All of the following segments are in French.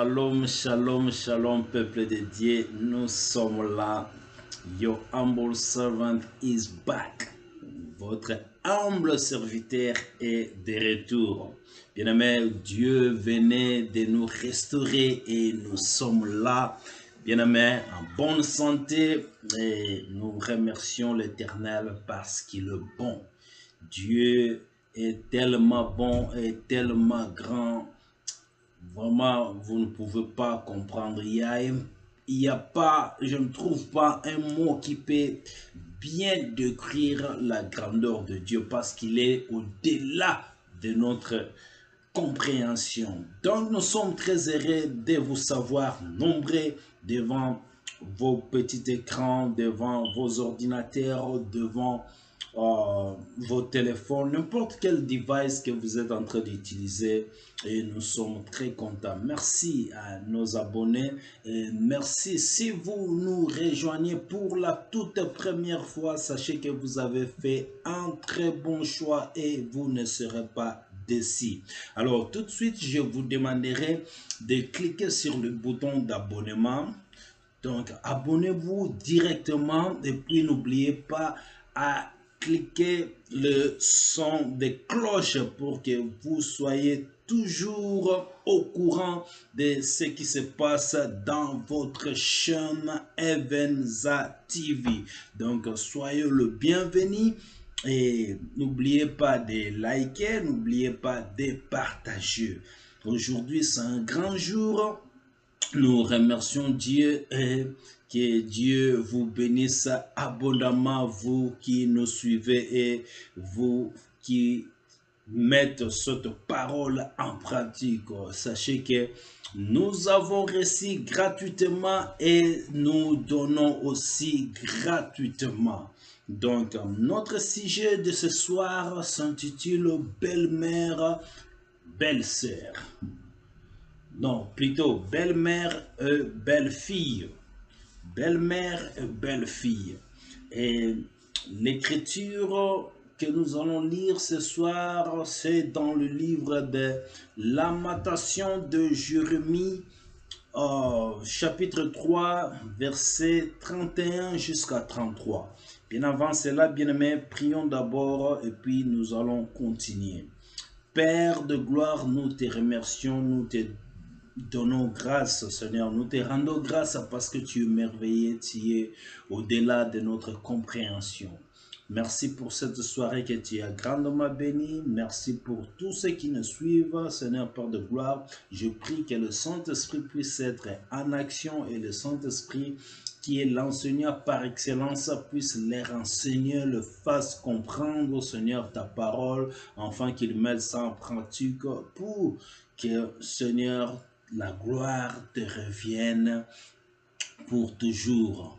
Shalom, shalom, shalom, peuple de Dieu. Nous sommes là. Your humble servant is back. Votre humble serviteur est de retour. Bien-aimé, Dieu venait de nous restaurer et nous sommes là. Bien-aimé, en bonne santé, et nous remercions l'Éternel parce qu'il est bon. Dieu est tellement bon et tellement grand. Vraiment, vous ne pouvez pas comprendre. Il y a pas, je ne trouve pas un mot qui peut bien décrire la grandeur de Dieu parce qu'il est au-delà de notre compréhension. Donc, nous sommes très heureux de vous savoir nombreux devant vos petits écrans, devant vos ordinateurs, devant vos téléphones, n'importe quel device que vous êtes en train d'utiliser, et nous sommes très contents. Merci à nos abonnés et merci si vous nous rejoignez pour la toute première fois. Sachez que vous avez fait un très bon choix et vous ne serez pas déçus. Alors tout de suite, je vous demanderai de cliquer sur le bouton d'abonnement. Donc abonnez-vous directement et puis n'oubliez pas à cliquez le son des cloches pour que vous soyez toujours au courant de ce qui se passe dans votre chaîne Evenza TV. Donc, soyez le bienvenu et n'oubliez pas de liker, n'oubliez pas de partager. Aujourd'hui, c'est un grand jour. Nous remercions Dieu et que Dieu vous bénisse abondamment, vous qui nous suivez et vous qui mettez cette parole en pratique. Sachez que nous avons reçu gratuitement et nous donnons aussi gratuitement. Donc, notre sujet de ce soir s'intitule Belle-mère, belle-sœur. Non, plutôt belle-mère et belle-fille. Belle-mère et belle-fille. Et l'écriture que nous allons lire ce soir, c'est dans le livre de Lamentation de Jérémie, chapitre 3, verset 31 jusqu'à 33. Bien avant cela, bien-aimés, prions d'abord et puis nous allons continuer. Père de gloire, nous te remercions, nous te donnons grâce, Seigneur. Nous te rendons grâce parce que tu es merveilleux, tu es au-delà de notre compréhension. Merci pour cette soirée que tu as grandement bénie. Merci pour tous ceux qui nous suivent, Seigneur, Père de gloire. Je prie que le Saint-Esprit puisse être en action et le Saint-Esprit qui est l'enseignant par excellence puisse les enseigner, le fasse comprendre, Seigneur, ta parole, afin qu'il mette ça en pratique pour que, Seigneur, la gloire te revienne pour toujours.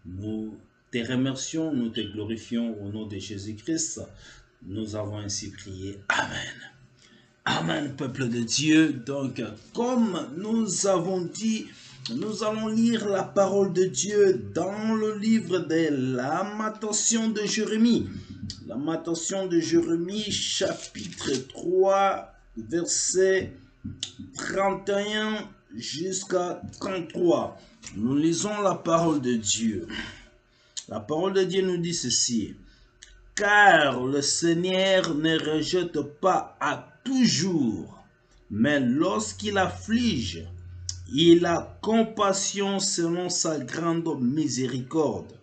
Nous te remercions, nous te glorifions au nom de Jésus-Christ. Nous avons ainsi prié. Amen. Amen, peuple de Dieu. Donc, comme nous avons dit, nous allons lire la parole de Dieu dans le livre de Lamentation de Jérémie. Lamentation de Jérémie, chapitre 3, verset 31 jusqu'à 33. Nous lisons la parole de Dieu. La parole de Dieu nous dit ceci. Car le Seigneur ne rejette pas à toujours, mais lorsqu'il afflige, il a compassion selon sa grande miséricorde.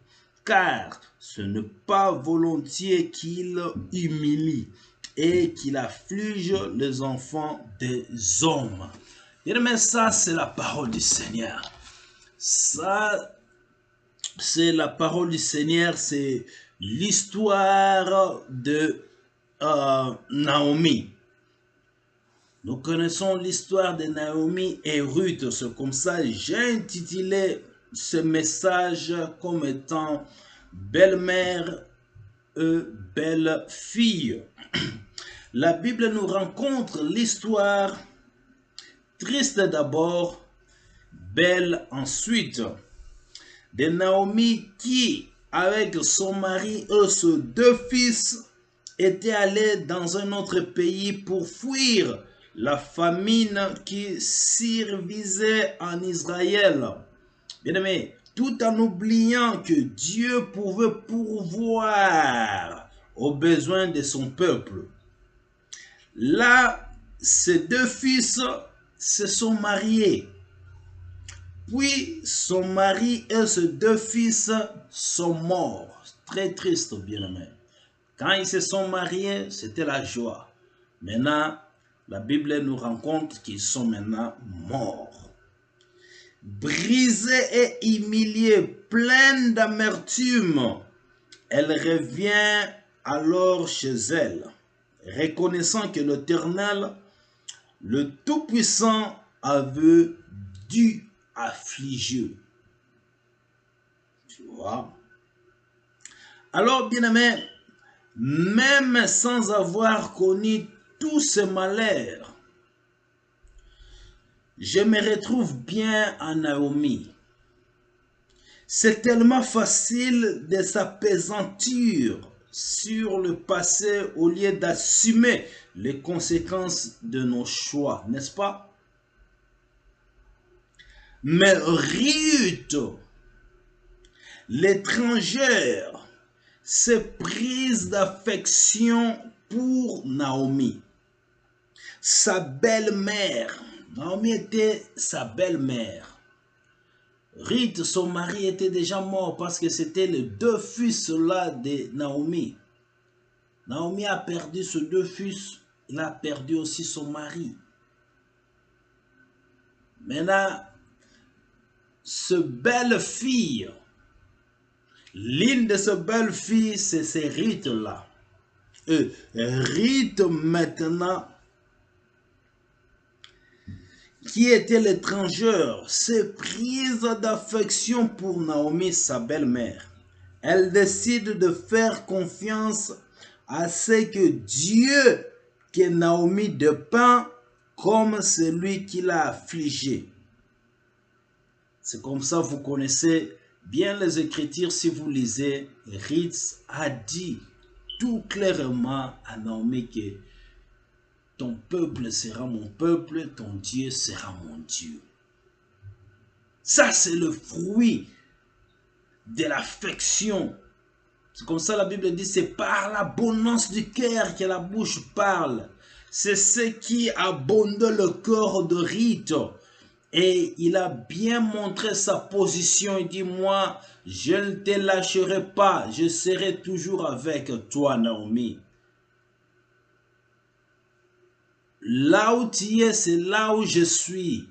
Car ce n'est pas volontiers qu'il humilie et qu'il afflige les enfants des hommes. Mais ça, c'est la parole du Seigneur. Ça, c'est la parole du Seigneur, c'est l'histoire de Naomi. Nous connaissons l'histoire de Naomi et Ruth. C'est comme ça que j'ai intitulé ce message comme étant belle-mère et belle-fille. La Bible nous rencontre l'histoire triste d'abord, belle ensuite, de Naomi qui, avec son mari et ses deux fils, était allée dans un autre pays pour fuir la famine qui survisait en Israël. Bien-aimés, tout en oubliant que Dieu pouvait pourvoir aux besoins de son peuple. Là, ces deux fils se sont mariés. Puis son mari et ses deux fils sont morts. Très triste, bien-aimé. Quand ils se sont mariés, c'était la joie. Maintenant, la Bible nous rend compte qu'ils sont maintenant morts. Brisée et humiliée, pleine d'amertume, elle revient alors chez elle, reconnaissant que l'Éternel, le Tout-Puissant, avait dû affliger. Tu vois? Alors, bien-aimé, même sans avoir connu tous ces malheurs, je me retrouve bien en Naomi. C'est tellement facile de s'appesantir sur le passé au lieu d'assumer les conséquences de nos choix, n'est-ce pas? Mais Ruth, l'étrangère, s'est prise d'affection pour Naomi. Sa belle-mère, Naomi était sa belle-mère. Ruth, son mari, était déjà mort parce que c'était les deux fils-là de Naomi. Naomi a perdu ses deux fils, il a perdu aussi son mari. Maintenant, ce belle-fille, l'une de ces belles-filles, c'est ces Ruth-là. Ruth, maintenant, qui était l'étrangère, s'est prise d'affection pour Naomi, sa belle-mère. Elle décide de faire confiance à ce que Dieu, que Naomi dépeint comme celui qui l'a affligée. C'est comme ça, vous connaissez bien les Écritures si vous lisez. Ruth a dit tout clairement à Naomi que ton peuple sera mon peuple, ton Dieu sera mon Dieu. Ça, c'est le fruit de l'affection. C'est comme ça la Bible dit, c'est par l'abondance du cœur que la bouche parle. C'est ce qui abonde le cœur de Ruth. Et il a bien montré sa position. Il dit, moi, je ne te lâcherai pas. Je serai toujours avec toi, Naomi. Là où tu es, c'est là où je suis.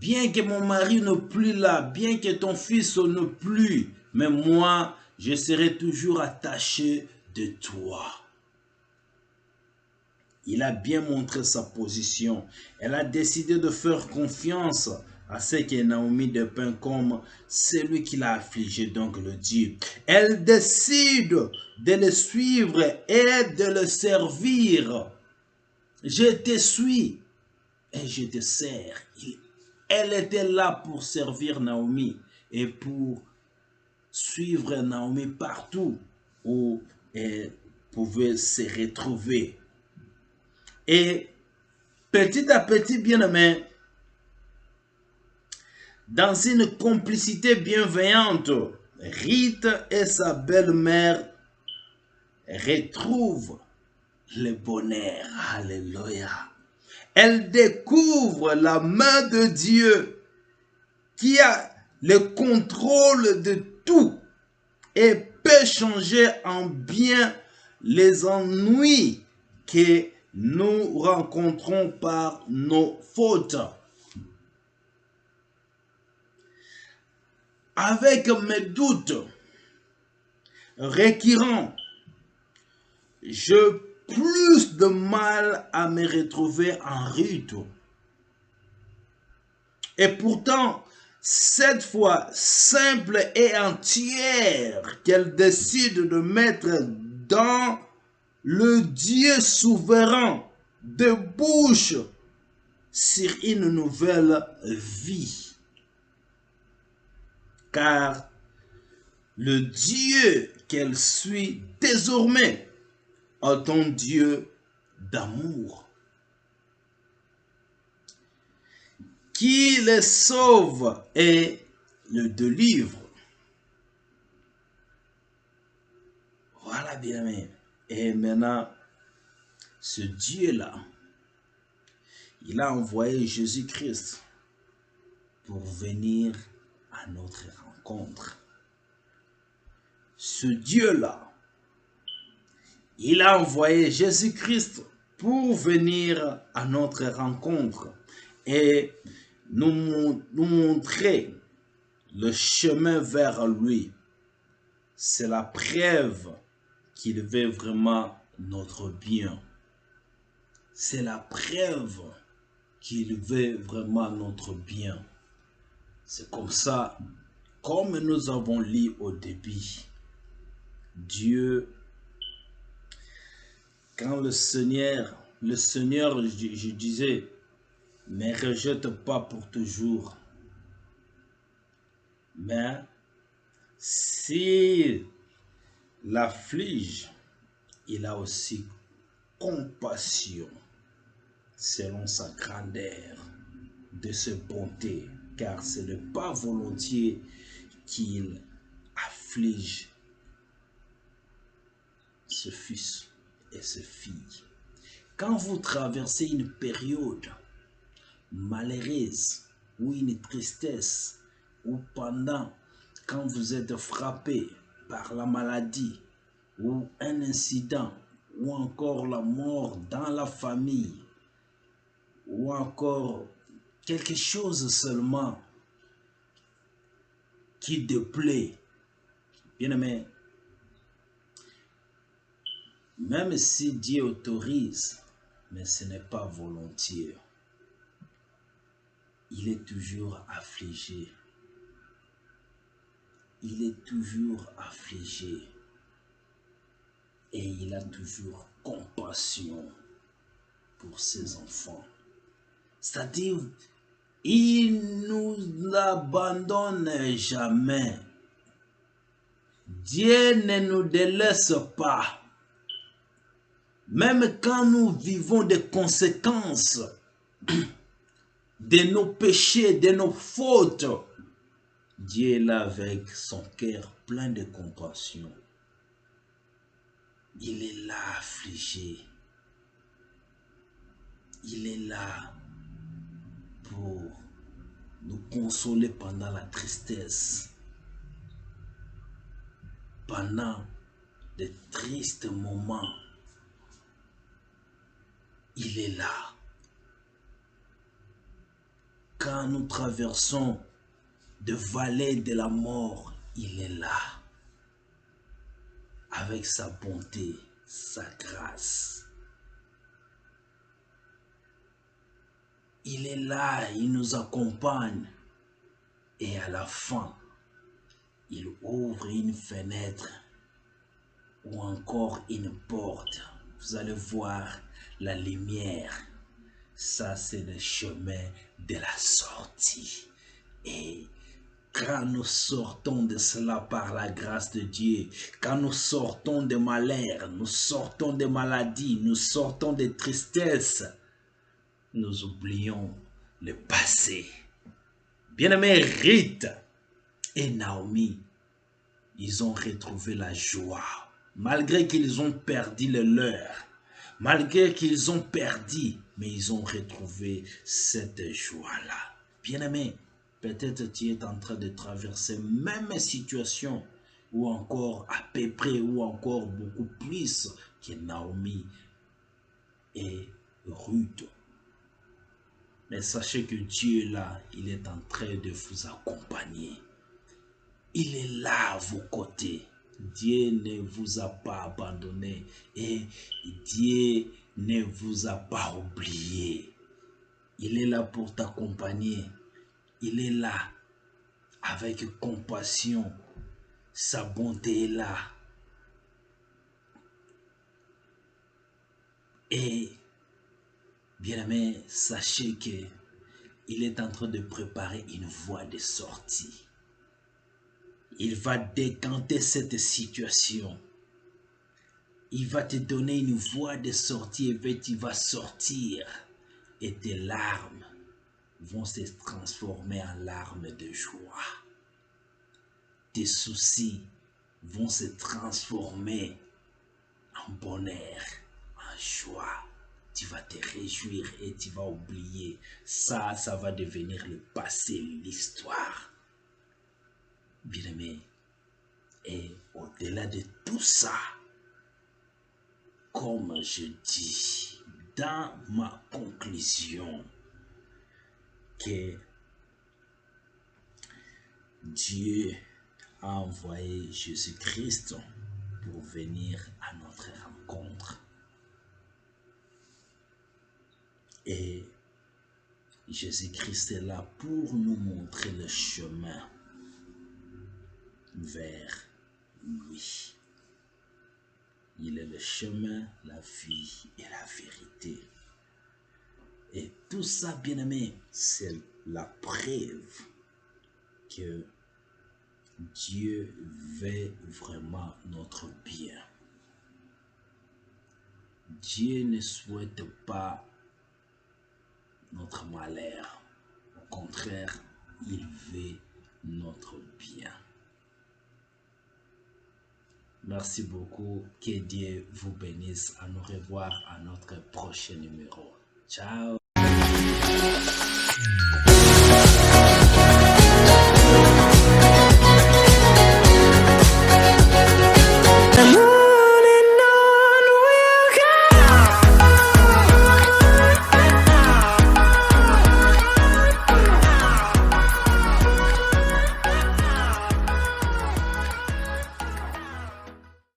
Bien que mon mari ne plus là, bien que ton fils ne plus, mais moi, je serai toujours attaché de toi. Il a bien montré sa position. Elle a décidé de faire confiance à ce que Naomi dépeint comme celui qui l'a affligé, donc le Dieu. Elle décide de le suivre et de le servir. Je te suis et je te sers. Elle était là pour servir Naomi et pour suivre Naomi partout où elle pouvait se retrouver. Et petit à petit, bien-aimé, dans une complicité bienveillante, Ruth et sa belle-mère retrouvent le bonheur. Alléluia. Elle découvre la main de Dieu qui a le contrôle de tout et peut changer en bien les ennuis que nous rencontrons par nos fautes. Avec mes doutes récurrents, j'ai plus de mal à me retrouver en Ruth. Et pourtant, cette fois simple et entière qu'elle décide de mettre dans le Dieu souverain de bouche sur une nouvelle vie. Car le Dieu qu'elle suit désormais est un Dieu d'amour, qui les sauve et le délivre. Voilà, bien-aimé. Et maintenant, ce Dieu-là, il a envoyé Jésus-Christ pour venir à notre rencontre. Ce Dieu-là, il a envoyé Jésus-Christ pour venir à notre rencontre et nous montrer le chemin vers lui. C'est la preuve qu'il veut vraiment notre bien. C'est la preuve qu'il veut vraiment notre bien. C'est comme ça, comme nous avons lu au début, Dieu, quand le Seigneur, je disais, ne rejette pas pour toujours. Mais s'il l'afflige, il a aussi compassion selon sa grandeur, de sa bonté, car ce n'est pas volontiers qu'il afflige ce fils et ses filles. Quand vous traversez une période malheureuse ou une tristesse, ou quand vous êtes frappé par la maladie ou un incident ou encore la mort dans la famille ou encore quelque chose seulement qui déplaît, bien aimé, même si Dieu autorise, mais ce n'est pas volontiers, il est toujours affligé. Il est toujours affligé et il a toujours compassion pour ses enfants. C'est-à-dire, il ne nous abandonne jamais. Dieu ne nous délaisse pas. Même quand nous vivons des conséquences de nos péchés, de nos fautes, Dieu est là avec son cœur plein de compassion. Il est là affligé. Il est là pour nous consoler pendant la tristesse, pendant de tristes moments. Il est là. Quand nous traversons de vallées de la mort, il est là. Avec sa bonté, sa grâce. Il est là, il nous accompagne. Et à la fin, il ouvre une fenêtre ou encore une porte. Vous allez voir la lumière. Ça, c'est le chemin de la sortie. Et quand nous sortons de cela par la grâce de Dieu, quand nous sortons de malheur, nous sortons de maladies, nous sortons de tristesse, nous oublions le passé. Bien-aimés, Ruth et Naomi, ils ont retrouvé la joie, malgré qu'ils ont perdu le leur, malgré qu'ils ont perdu, mais ils ont retrouvé cette joie-là. Bien-aimés, peut-être tu es en train de traverser même situation, ou encore à peu près, ou encore beaucoup plus que Naomi et Ruth. Mais sachez que Dieu là, il est en train de vous accompagner. Il est là à vos côtés. Dieu ne vous a pas abandonné et Dieu ne vous a pas oublié. Il est là pour t'accompagner. Il est là avec compassion. Sa bonté est là. Et bien aimé, sachez que il est en train de préparer une voie de sortie. Il va décanter cette situation. Il va te donner une voie de sortie et puis tu vas sortir. Et tes larmes vont se transformer en larmes de joie. Tes soucis vont se transformer en bonheur, en joie. Tu vas te réjouir et tu vas oublier. Ça va devenir le passé, l'histoire. Bien-aimé, et au-delà de tout ça, comme je dis dans ma conclusion, que Dieu a envoyé Jésus-Christ pour venir à notre rencontre. Et Jésus-Christ est là pour nous montrer le chemin vers lui. Il est le chemin, la vie et la vérité. Et tout ça, bien-aimé, c'est la preuve que Dieu veut vraiment notre bien. Dieu ne souhaite pas notre malheur. Au contraire, il veut notre bien. Merci beaucoup. Que Dieu vous bénisse. À nous revoir à notre prochain numéro. Ciao.